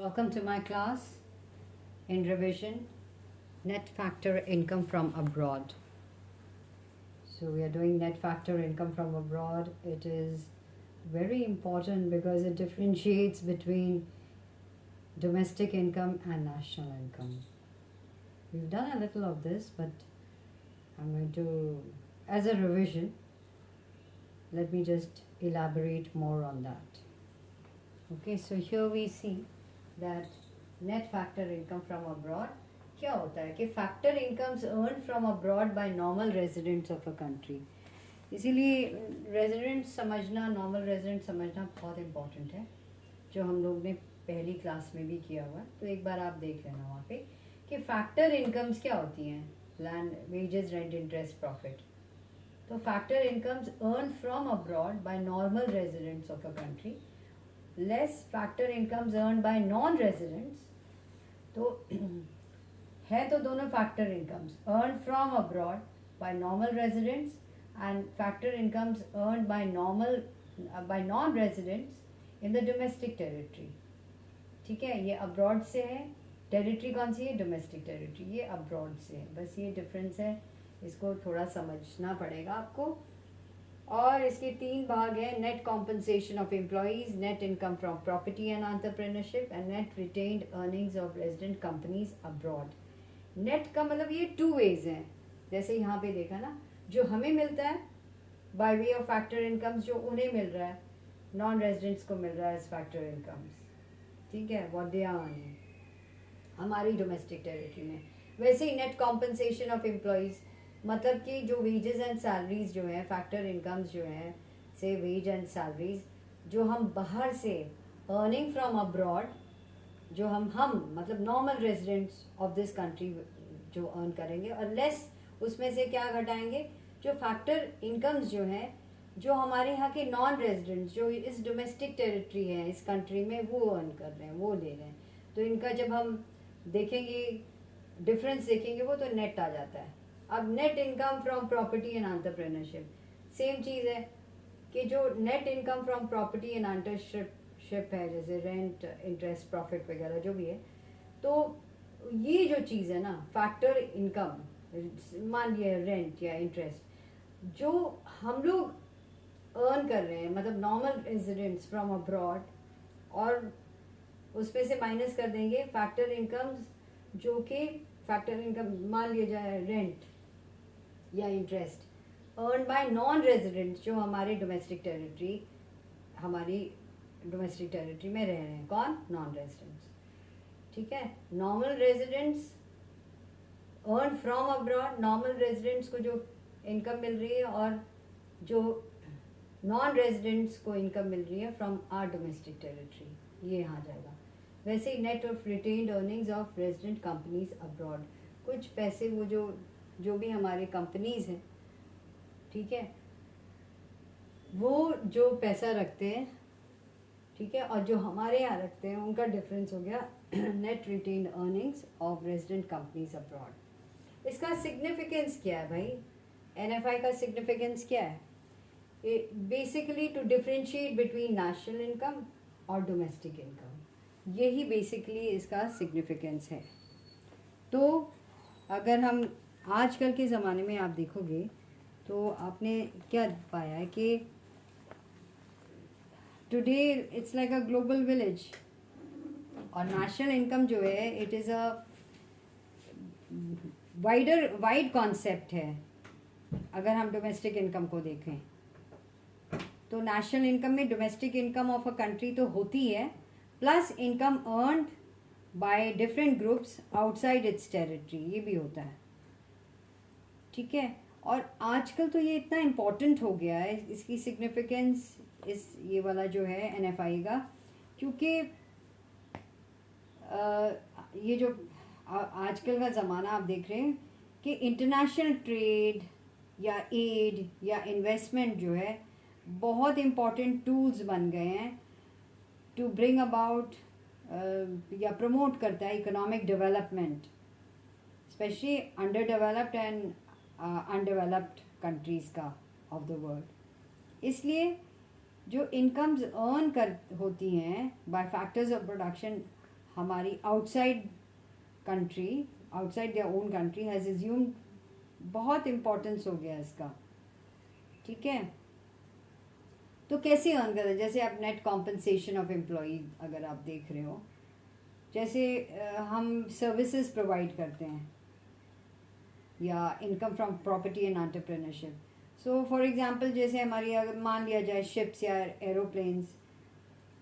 Welcome to my class in revision net factor income from abroad. So we are doing net factor income from abroad. It is very important because it differentiates between domestic income and national income. We've done a little of this, but I'm going to, as a revision, let me just elaborate more on that. Okay, so here we see that net factor income from abroad क्या होता है कि factor incomes earn from abroad by normal residents of a country. इसीलिए resident समझना, normal resident समझना बहुत important है, जो हम लोग ने पहली क्लास में भी किया हुआ है. तो एक बार आप देख लेना वहाँ पे कि फैक्टर इनकम्स क्या होती हैं. Land, wages, rent, interest, profit. तो factor incomes earn from abroad by normal residents of a country less factor incomes earn by non residents. तो है तो दोनों factor incomes earn from abroad by normal residents and factor incomes earn by non residents in the domestic territory. ठीक है, ये abroad से है. Territory कौन सी है? Domestic territory. ये अब्रॉड से है. बस ये डिफरेंस है, इसको थोड़ा समझना पड़ेगा आपको. और इसके 3 भाग हैं: net compensation of employees, net income from property and entrepreneurship and net retained earnings of resident companies abroad. Net का मतलब ये 2 वेज हैं. जैसे यहाँ पे देखा ना, जो हमें मिलता है by way of factor incomes, जो उन्हें मिल रहा है, नॉन रेजिडेंट्स को मिल रहा है एज फैक्टर इनकम्स. ठीक है, व्हाट दे आर अर्निंग हमारी डोमेस्टिक टेरिटरी में. वैसे ही नेट कॉम्पनसेशन ऑफ एम्प्लॉयज़ मतलब कि जो वेजेस एंड सैलरीज जो हैं, फैक्टर इनकम्स जो हैं, से वेज एंड सैलरीज जो हम बाहर से अर्निंग फ्रॉम अब्रॉड, जो हम मतलब normal residents of this country जो अर्न करेंगे, और लेस उसमें से क्या घटाएंगे, जो फैक्टर इनकम्स जो हैं, जो हमारे यहाँ के नॉन रेजिडेंट्स जो इस डोमेस्टिक टेरिटरी है, इस कंट्री में, वो अर्न कर रहे हैं, वो ले रहे हैं. तो इनका जब हम देखेंगे, डिफरेंस देखेंगे, वो तो नेट आ जाता है. अब net income from property and entrepreneurship same चीज़ है कि जो net income from property and entrepreneurship है, जैसे रेंट, इंटरेस्ट, प्रॉफिट वगैरह जो भी है, तो ये जो चीज़ है ना, फैक्टर इनकम, मान लिया रेंट या इंटरेस्ट, जो हम लोग अर्न कर रहे हैं, मतलब नॉर्मल रेजिडेंट्स फ्रॉम अब्रॉड, और उसमें से माइनस कर देंगे फैक्टर इनकम्स, जो कि फैक्टर इनकम मान लिया जाए रेंट या interest earn by non residents, जो हमारी डोमेस्टिक टेरिटरी में रह रहे हैं. कौन? Non residents. ठीक है, normal residents earn from abroad, normal residents को जो इनकम मिल रही है, और जो नॉन रेजिडेंट्स को इनकम मिल रही है फ्रॉम आर डोमेस्टिक टेरिटरी, ये यहाँ जाएगा. वैसे ही net of retained earnings of resident companies abroad, कुछ पैसे वो जो भी हमारे कंपनीज हैं, ठीक है, वो जो पैसा रखते हैं, ठीक है, और जो हमारे यहाँ रखते हैं, उनका डिफरेंस हो गया net retained earnings of resident companies abroad. इसका सिग्निफिकेंस क्या है भाई? एनएफआई का सिग्निफिकेंस क्या है? Basically to differentiate between national income और डोमेस्टिक इनकम. यही बेसिकली इसका सिग्निफिकेंस है. तो अगर हम आजकल के ज़माने में आप देखोगे, तो आपने क्या पाया है कि today it's like a global village. और नेशनल इनकम जो है, it is a wide concept है. अगर हम डोमेस्टिक इनकम को देखें, तो नेशनल इनकम में domestic income of a country तो होती है, plus income earned by different groups outside it's territory, ये भी होता है. ठीक है, और आजकल तो ये इतना इम्पोर्टेंट हो गया है, इसकी सिग्निफिकेंस, इस ये वाला जो है एनएफआई का, क्योंकि ये जो आजकल का ज़माना आप देख रहे हैं कि इंटरनेशनल ट्रेड या एड या इन्वेस्टमेंट जो है, बहुत इम्पॉर्टेंट टूल्स बन गए हैं टू ब्रिंग अबाउट या प्रमोट करता है economic development, specially under developed and undeveloped countries का ऑफ द वर्ल्ड. इसलिए जो इनकम्स अर्न कर होती हैं बाय फैक्टर्स ऑफ प्रोडक्शन, हमारी outside country, outside their own country has assumed, बहुत इम्पोर्टेंस हो गया इसका, ठीक है। तो कैसे अर्न करें, जैसे आप नेट कॉम्पनसेशन ऑफ एम्प्लॉई अगर आप देख रहे हो, जैसे हम सर्विसेज प्रोवाइड करते हैं या income from property and entrepreneurship. So for example जैसे हमारी अगर मान लिया जाए शिप्स या एरोप्लेन्स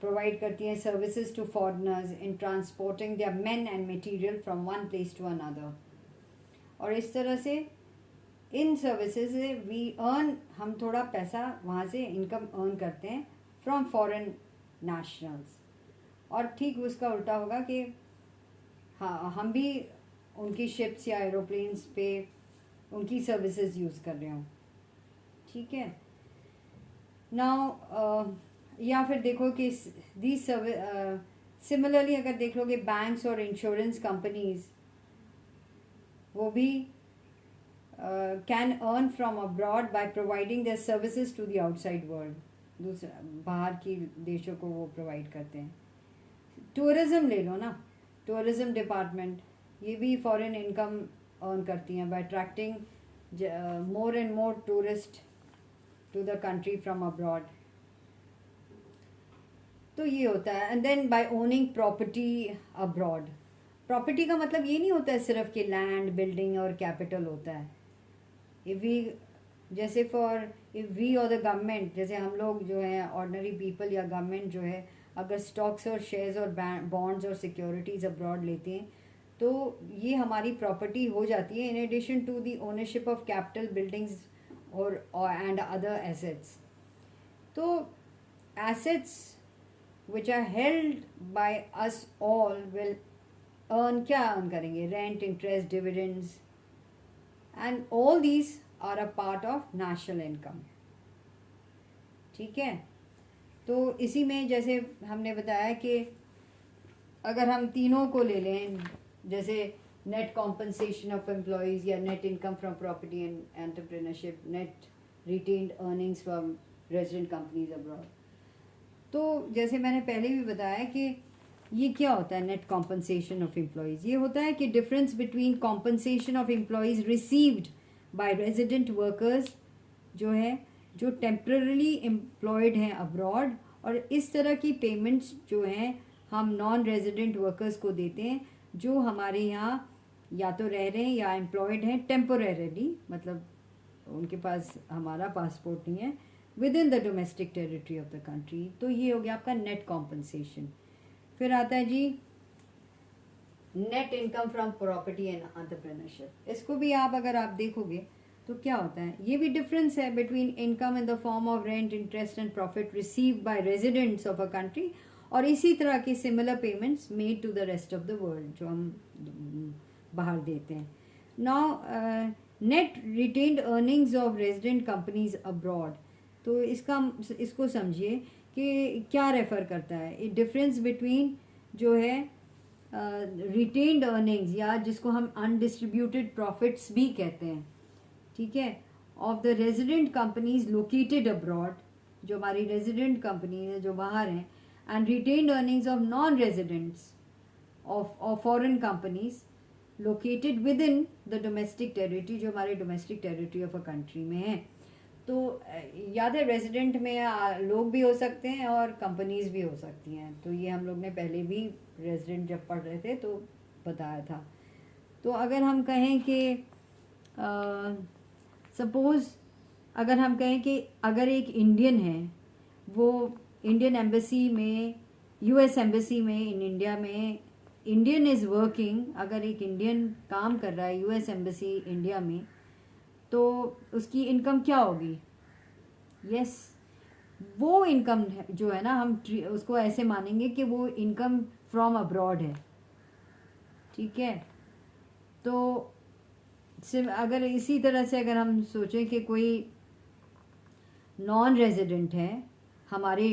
प्रोवाइड करती हैं services to foreigners in transporting their men and material from one place to another, और इस तरह से इन सर्विसेज से वी अर्न, हम थोड़ा पैसा वहाँ से इनकम अर्न करते हैं फ्रॉम फॉरेन नेशनल्स। और ठीक उसका उल्टा होगा कि हाँ हम भी उनकी शिप्स या एरोप्लेन्स पे उनकी सर्विसेज यूज़ कर रहे हों, ठीक है। नाउ या फिर देखो कि दी सिमिलरली अगर देख लोगे बैंक्स और इंश्योरेंस कंपनीज, वो भी can earn from abroad by providing their services to the outside world, दूसरा बाहर की देशों को वो प्रोवाइड करते हैं। टूरिज़्म ले लो ना, टूरिज़्म डिपार्टमेंट, ये भी फॉरेन इनकम अर्न करती हैं by attracting more and more tourist to the country from abroad. तो ये होता है। And then by owning property abroad, property का मतलब ये नहीं होता है सिर्फ कि लैंड, बिल्डिंग और कैपिटल होता है। इफ़ वी जैसे इफ़ वी और द गवर्नमेंट, जैसे हम लोग जो है ऑर्डिनरी पीपल या गवर्नमेंट जो है अगर स्टॉक्स और शेयर्स और बॉन्ड्स और सिक्योरिटीज़ अब्रॉड लेते हैं तो ये हमारी प्रॉपर्टी हो जाती है in addition to the ownership of capital, buildings और एंड अदर एसेट्स। तो assets which are held by us all will earn, क्या अर्न करेंगे, rent, interest, dividends, and all these are a part of national income, ठीक है। तो इसी में जैसे हमने बताया कि अगर हम तीनों को ले लें, जैसे नेट कॉम्पनसेशन ऑफ एम्प्लॉयज़ या net income from property and entrepreneurship, net retained earnings from resident companies abroad, तो जैसे मैंने पहले भी बताया कि ये क्या होता है नेट कॉम्पनसेशन ऑफ एम्प्लॉयज़। ये होता है कि difference between compensation of employees received by resident workers जो है, जो टेम्पररीली एम्प्लॉयड हैं अब्रॉड, और इस तरह की पेमेंट्स जो हैं हम नॉन रेजिडेंट वर्कर्स को देते हैं जो हमारे यहाँ या तो रह रहे हैं या एम्प्लॉयड हैं टेम्पोरेरली, मतलब उनके पास हमारा पासपोर्ट नहीं है, with in the domestic territory of the country. तो ये हो गया आपका नेट कॉम्पनसेशन। फिर आता है जी net income from property and entrepreneurship. इसको भी आप अगर आप देखोगे तो क्या होता है, ये भी डिफरेंस है between income in the form of rent, interest and profit received by residents of a country, और इसी तरह की similar payments made to the rest of the world जो हम बाहर देते हैं। Now net retained earnings of resident companies abroad, तो इसको समझिए कि क्या रेफर करता है, डिफरेंस बिटवीन जो है रिटेन्ड अर्निंग्स या जिसको हम अनडिस्ट्रीब्यूटेड प्रॉफिट्स भी कहते हैं, ठीक है, of the resident companies located abroad, जो हमारी रेजिडेंट कंपनी है जो बाहर हैं, and retained earnings of non residents of foreign companies located with in the domestic territory, जो हमारे domestic territory of a country में है। तो याद है रेजिडेंट में लोग भी हो सकते हैं और कंपनीज भी हो सकती हैं, तो ये हम लोग ने पहले भी रेजिडेंट जब पढ़ रहे थे तो बताया था। तो अगर हम कहें कि सपोज़ अगर हम कहें कि अगर एक इंडियन है, वो इंडियन एम्बेसी में, यूएस एम्बेसी में इन इंडिया में इंडियन इज़ वर्किंग, अगर एक इंडियन काम कर रहा है यूएस एम्बेसी इंडिया में, तो उसकी इनकम क्या होगी, यस वो इनकम जो है ना हम उसको ऐसे मानेंगे कि वो इनकम फ्रॉम अब्रॉड है, ठीक है। तो अगर इसी तरह से अगर हम सोचें कि कोई नॉन रेजिडेंट है हमारे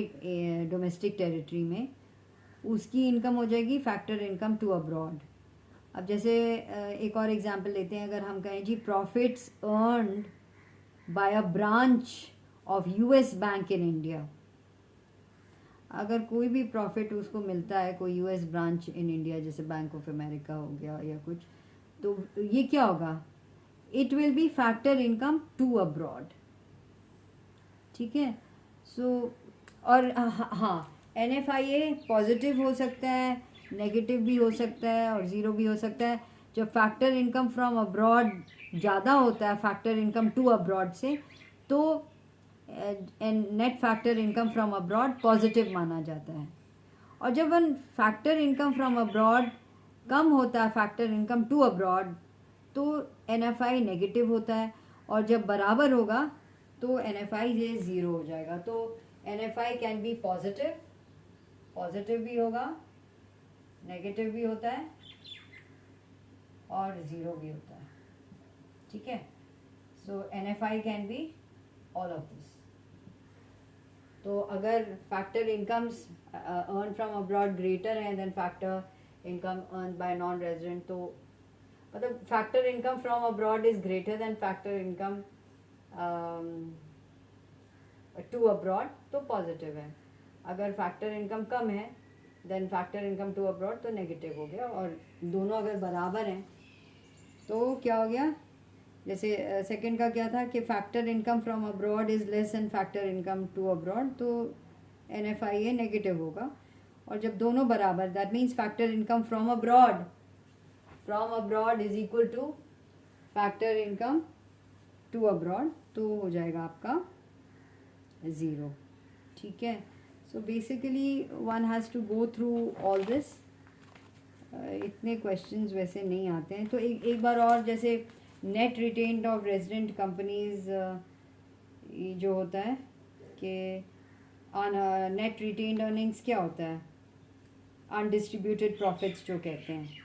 डोमेस्टिक टेरिटरी में, उसकी इनकम हो जाएगी फैक्टर इनकम टू अब्रॉड। अब जैसे एक और एग्जांपल लेते हैं, अगर हम कहें जी profits earned by a branch of US bank in India, अगर कोई भी प्रॉफिट उसको मिलता है, कोई यूएस ब्रांच इन इंडिया जैसे बैंक ऑफ अमेरिका हो गया या कुछ, तो ये क्या होगा, it will be factor income to abroad, ठीक है। सो और हाँ, NFIA पॉजिटिव हो सकता है, नेगेटिव भी हो सकता है और ज़ीरो भी हो सकता है। जब फैक्टर इनकम फ्रॉम अब्रॉड ज़्यादा होता है फैक्टर इनकम टू अब्रॉड से, तो net factor income from abroad positive माना जाता है। और जब one factor income from abroad कम होता है फैक्टर इनकम टू अब्रॉड, तो NFI नेगेटिव होता है। और जब बराबर होगा तो NFI ये ज़ीरो हो जाएगा। तो NFI can B positive, positive भी होगा, नेगेटिव भी होता है और ज़ीरो भी होता है, ठीक है। So NFI can be all of this. तो अगर factor incomes earn from abroad greater हैं than factor income earn by non resident, तो मतलब factor income from abroad is greater than factor income to abroad, तो positive है। अगर factor income कम है than factor income to abroad तो negative हो गया। और दोनों अगर बराबर हैं तो क्या हो गया, जैसे सेकंड का क्या था कि factor income from abroad is less than factor income to abroad, तो NFIA नेगेटिव होगा। और जब दोनों बराबर, that means factor income from abroad is equal to factor income to abroad, तो हो जाएगा आपका ज़ीरो, ठीक है। So basically one has to go through all this. इतने क्वेश्चंस वैसे नहीं आते हैं। तो एक बार और, जैसे net retained of resident companies, ये जो होता है कि नेट रिटेन्ड अर्निंग्स क्या होता है, अनडिस्ट्रीब्यूटेड प्रॉफिट्स जो कहते हैं।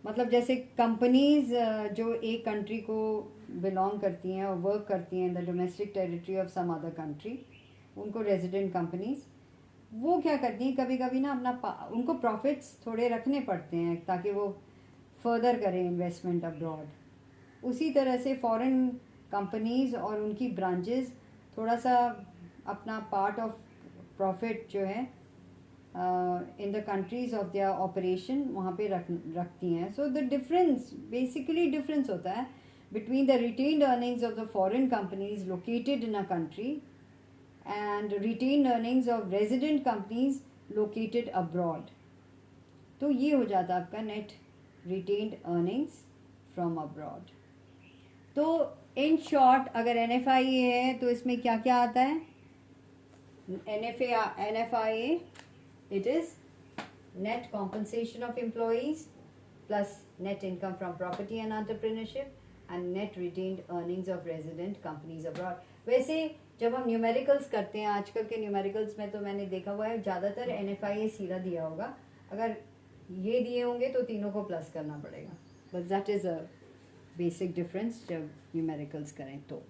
मतलब जैसे कंपनीज जो एक कंट्री को बिलोंग करती हैं और वर्क करती हैं in the domestic territory of some other country, उनको रेजिडेंट कंपनीज, वो क्या करती हैं कभी कभी ना उनको प्रॉफिट्स थोड़े रखने पड़ते हैं ताकि वो फर्दर करें इन्वेस्टमेंट अब्रॉड। उसी तरह से फॉरेन कंपनीज और उनकी ब्रांचेस थोड़ा सा अपना पार्ट ऑफ प्रॉफिट जो है in the countries of their operation वहाँ पे रखती हैं। So the difference, basically difference होता है between the retained earnings of the foreign companies located in a country and retained earnings of resident companies located abroad। तो ये हो जाता है आपका net retained earnings from abroad। तो इन शॉर्ट अगर NFIA है तो इसमें क्या क्या आता है, NFIA it is net compensation of employees plus net income from property and entrepreneurship and net retained earnings of resident companies abroad। वैसे जब हम न्यूमेरिकल्स करते हैं, आजकल के न्यूमेरिकल्स में तो मैंने देखा हुआ है ज़्यादातर NFIA सीधा दिया होगा, अगर ये दिए होंगे तो तीनों को प्लस करना पड़ेगा। But that is a basic difference जब न्यूमेरिकल्स करें तो।